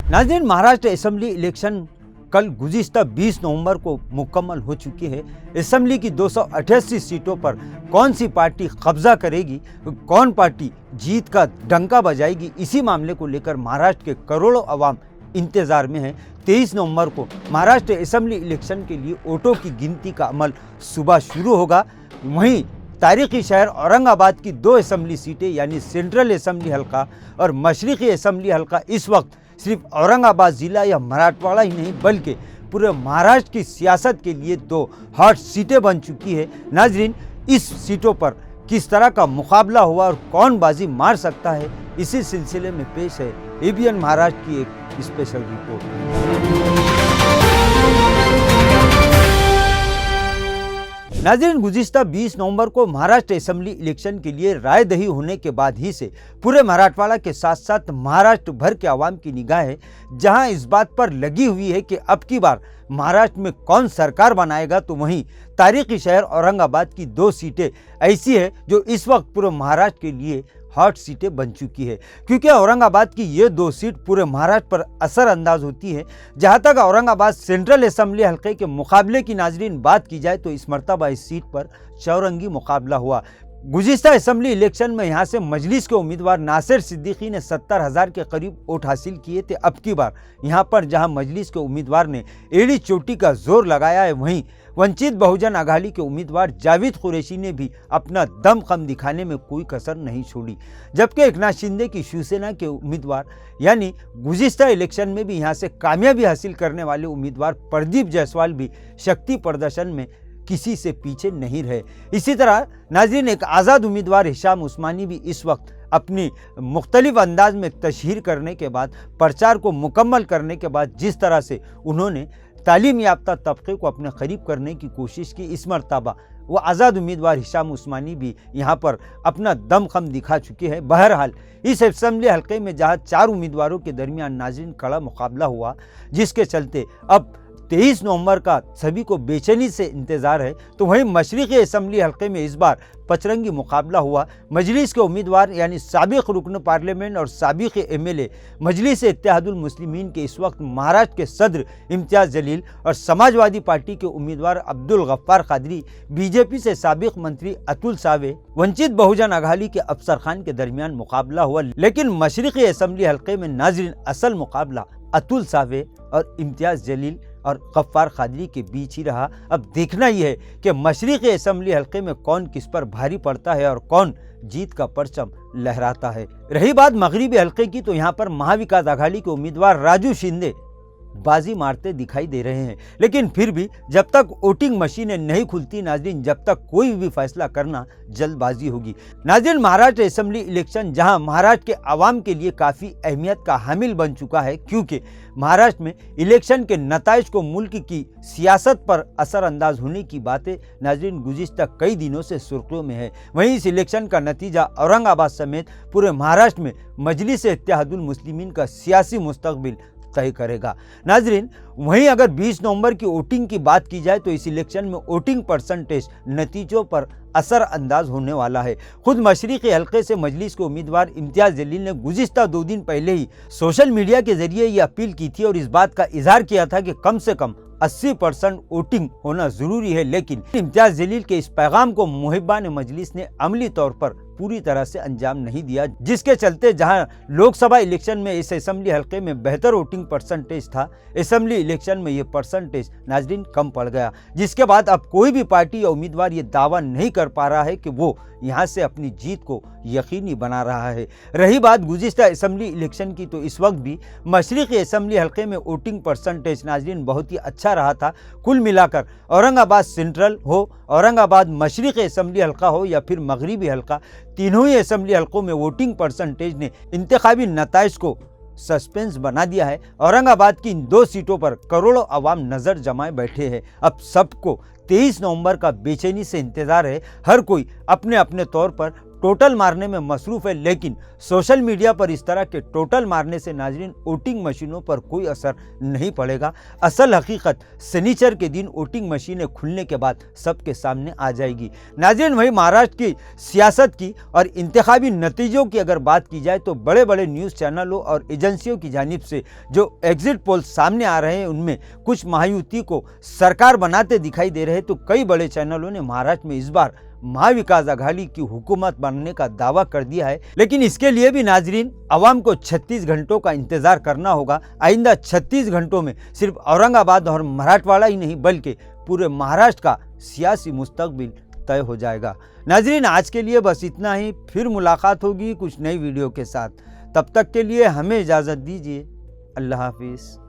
नाज़रीन, Maharashtra assembly election कल गुज़िश्ता 20 नवंबर को मुकम्मल हो चुकी है। असेंबली की 288 सीटों पर कौन सी पार्टी कब्जा करेगी, कौन पार्टी जीत का डंका बजाएगी, इसी मामले को लेकर महाराष्ट्र के करोड़ों अवाम इंतज़ार में हैं। 23 नवंबर को महाराष्ट्र असेंबली इलेक्शन के लिए वोटों की गिनती का अमल सुबह शुरू होगा। वहीं तारीखी शहर औरंगाबाद की 2 असेंबली सीटें यानी सेंट्रल असेंबली हल्का और मशरक़ी असेंबली हल्का इस वक्त सिर्फ औरंगाबाद ज़िला या मराठवाड़ा ही नहीं बल्कि पूरे महाराष्ट्र की सियासत के लिए 2 हॉट सीटें बन चुकी है। नाजरीन, इस सीटों पर किस तरह का मुकाबला हुआ और कौन बाजी मार सकता है, इसी सिलसिले में पेश है ABN महाराष्ट्र की एक स्पेशल रिपोर्ट। नाज़रीन, गुज़िश्ता 20 नवंबर को महाराष्ट्र असेंबली इलेक्शन के लिए रायदही होने के बाद ही से पूरे मराठवाड़ा के साथ साथ महाराष्ट्र भर के आवाम की निगाहें जहां इस बात पर लगी हुई है कि अब की बार महाराष्ट्र में कौन सरकार बनाएगा, तो वहीं तारीखी शहर औरंगाबाद की 2 सीटें ऐसी है जो इस वक्त पूरे महाराष्ट्र के लिए हॉट सीटें बन चुकी है, क्योंकि औरंगाबाद की ये 2 सीट पूरे महाराष्ट्र पर असरअंदाज होती है। जहां तक औरंगाबाद सेंट्रल असेंबली हल्के के मुकाबले की नाजरीन बात की जाए तो इस मरतबा इस सीट पर चौरंगी मुकाबला हुआ। गुज़िश्ता असेंबली इलेक्शन में यहाँ से मजलिस के उम्मीदवार नासिर सिद्दीकी ने 70,000 के करीब वोट हासिल किए थे। अब की बार यहाँ पर जहाँ मजलिस के उम्मीदवार ने एड़ी चोटी का जोर लगाया है, वहीं वंचित बहुजन अघाड़ी के उम्मीदवार जावेद कुरैशी ने भी अपना दमखम दिखाने में कोई कसर नहीं छोड़ी। जबकि एकनाथ शिंदे की शिवसेना के उम्मीदवार यानी गुज़िश्ता इलेक्शन में भी यहाँ से कामयाबी हासिल करने वाले उम्मीदवार प्रदीप जायसवाल भी शक्ति प्रदर्शन में किसी से पीछे नहीं रहे। इसी तरह नाज़रीन, एक आज़ाद उम्मीदवार हिशाम उस्मानी भी इस वक्त अपनी मुख्तलिफ अंदाज में तशहीर करने के बाद, प्रचार को मुकम्मल करने के बाद जिस तरह से उन्होंने तालीम याफ्ता तबके को अपने करीब करने की कोशिश की, इस मरतबा वो आज़ाद उम्मीदवार हिशाम उस्मानी भी यहाँ पर अपना दमखम दिखा चुके हैं। बहरहाल इस असेंबली हल्के में जहाँ 4 उम्मीदवारों के दरमियान नाज़रीन कड़ा मुकाबला हुआ, जिसके चलते अब 23 नवंबर का सभी को बेचैनी से इंतज़ार है, तो वहीं मशरक़ी असेंबली हल्के में इस बार पचरंगी मुकाबला हुआ। मजलिस के उम्मीदवार यानी साबिक़ रुकन पार्लियामेंट और साबिक़ MLA मजलिस इत्तेहादुल मुस्लिमीन के इस वक्त महाराष्ट्र के सदर इम्तियाज़ जलील और समाजवादी पार्टी के उम्मीदवार अब्दुल गफ्फार कादरी, BJP से साबिक़ मंत्री अतुल सावे, वंचित बहुजन अघाड़ी के अफसर खान के दरमियान मुकाबला हुआ। लेकिन मशरक़ी असेंबली हल्के में नाज़रीन असल मुकाबला अतुल सावे और इम्तियाज़ जलील और गफ्फार कादरी के बीच ही रहा। अब देखना ही है कि मशरक़ी असेंबली हल्के में कौन किस पर भारी पड़ता है और कौन जीत का परचम लहराता है। रही बात मगरिबी हल्के की, तो यहाँ पर महाविकास आघाड़ी के उम्मीदवार राजू शिंदे बाजी मारते दिखाई दे रहे हैं। लेकिन फिर भी जब तक वोटिंग मशीनें नहीं खुलती नाज़रीन, जब तक कोई भी फैसला करना जल्दबाजी होगी। नाज़रीन, महाराष्ट्र असेंबली इलेक्शन जहां महाराष्ट्र के आवाम के लिए काफ़ी अहमियत का हामिल बन चुका है, क्योंकि महाराष्ट्र में इलेक्शन के नताइज को मुल्क की सियासत पर असरअंदाज होने की बातें नाज़रीन गुज़िश्ता कई दिनों से सुर्खियों में है। वहीं इस इलेक्शन का नतीजा औरंगाबाद समेत पूरे महाराष्ट्र में मजलिस इत्तेहादुल मुस्लिमीन का सियासी मुस्तकबिल तय करेगा। नाजरीन, वहीं अगर 20 नवंबर की वोटिंग की बात की जाए तो इस इलेक्शन में वोटिंग परसेंटेज नतीजों पर असर अंदाज होने वाला है। खुद मशरक़ी हल्के से मजलिस के उम्मीदवार इम्तियाज़ जलील ने गुज़िश्ता 2 दिन पहले ही सोशल मीडिया के जरिए ये अपील की थी और इस बात का इजहार किया था कि कम से कम 80% वोटिंग होना जरूरी है। लेकिन इम्तियाज़ जलील के इस पैगाम को मुहिब्बान मजलिस ने अमली तौर पर पूरी तरह से अंजाम नहीं दिया, जिसके चलते जहां लोकसभा इलेक्शन में इस असेंबली हल्के में बेहतर वोटिंग परसेंटेज था, असेंबली इलेक्शन में ये परसेंटेज नाजरीन कम पड़ गया, जिसके बाद अब कोई भी पार्टी या उम्मीदवार ये दावा नहीं कर पा रहा है कि वो यहाँ से अपनी जीत को यकीनी बना रहा है। रही बात गुज़िश्ता असेंबली इलेक्शन की, तो इस वक्त भी मशरक़ी असेंबली हल्के में वोटिंग परसेंटेज नाजरीन बहुत ही अच्छा रहा था। कुल मिलाकर औरंगाबाद सेंट्रल हो, औरंगाबाद मशरक़ी असेंबली हल्का हो या फिर मगरिबी हल्का, तीनों ही असेंबली हल्कों में वोटिंग परसेंटेज ने इंतखाबी नताइज को सस्पेंस बना दिया है। औरंगाबाद की इन 2 सीटों पर करोड़ों अवाम नज़र जमाए बैठे हैं। अब सबको 23 नवंबर का बेचैनी से इंतजार है। हर कोई अपने अपने तौर पर टोटल मारने में मसरूफ है, लेकिन सोशल मीडिया पर इस तरह के टोटल मारने से नाजरीन वोटिंग मशीनों पर कोई असर नहीं पड़ेगा। असल हकीकत शनिचर के दिन वोटिंग मशीनें खुलने के बाद सबके सामने आ जाएगी। नाजरीन, वही महाराष्ट्र की सियासत की और इंतखाबी नतीजों की अगर बात की जाए तो बड़े बड़े न्यूज़ चैनलों और एजेंसियों की जानिब से जो एग्जिट पोल सामने आ रहे हैं उनमें कुछ महायुति को सरकार बनाते दिखाई दे रहे हैं, तो कई बड़े चैनलों ने महाराष्ट्र में इस बार महाविकास आघाड़ी की हुकूमत बनने का दावा कर दिया है। लेकिन इसके लिए भी नाजरीन अवाम को 36 घंटों का इंतजार करना होगा। आइंदा 36 घंटों में सिर्फ औरंगाबाद और मराठवाड़ा ही नहीं बल्कि पूरे महाराष्ट्र का सियासी मुस्तकबिल तय हो जाएगा। नाजरीन, आज के लिए बस इतना ही। फिर मुलाकात होगी कुछ नई वीडियो के साथ। तब तक के लिए हमें इजाज़त दीजिए। अल्लाह हाफिज़।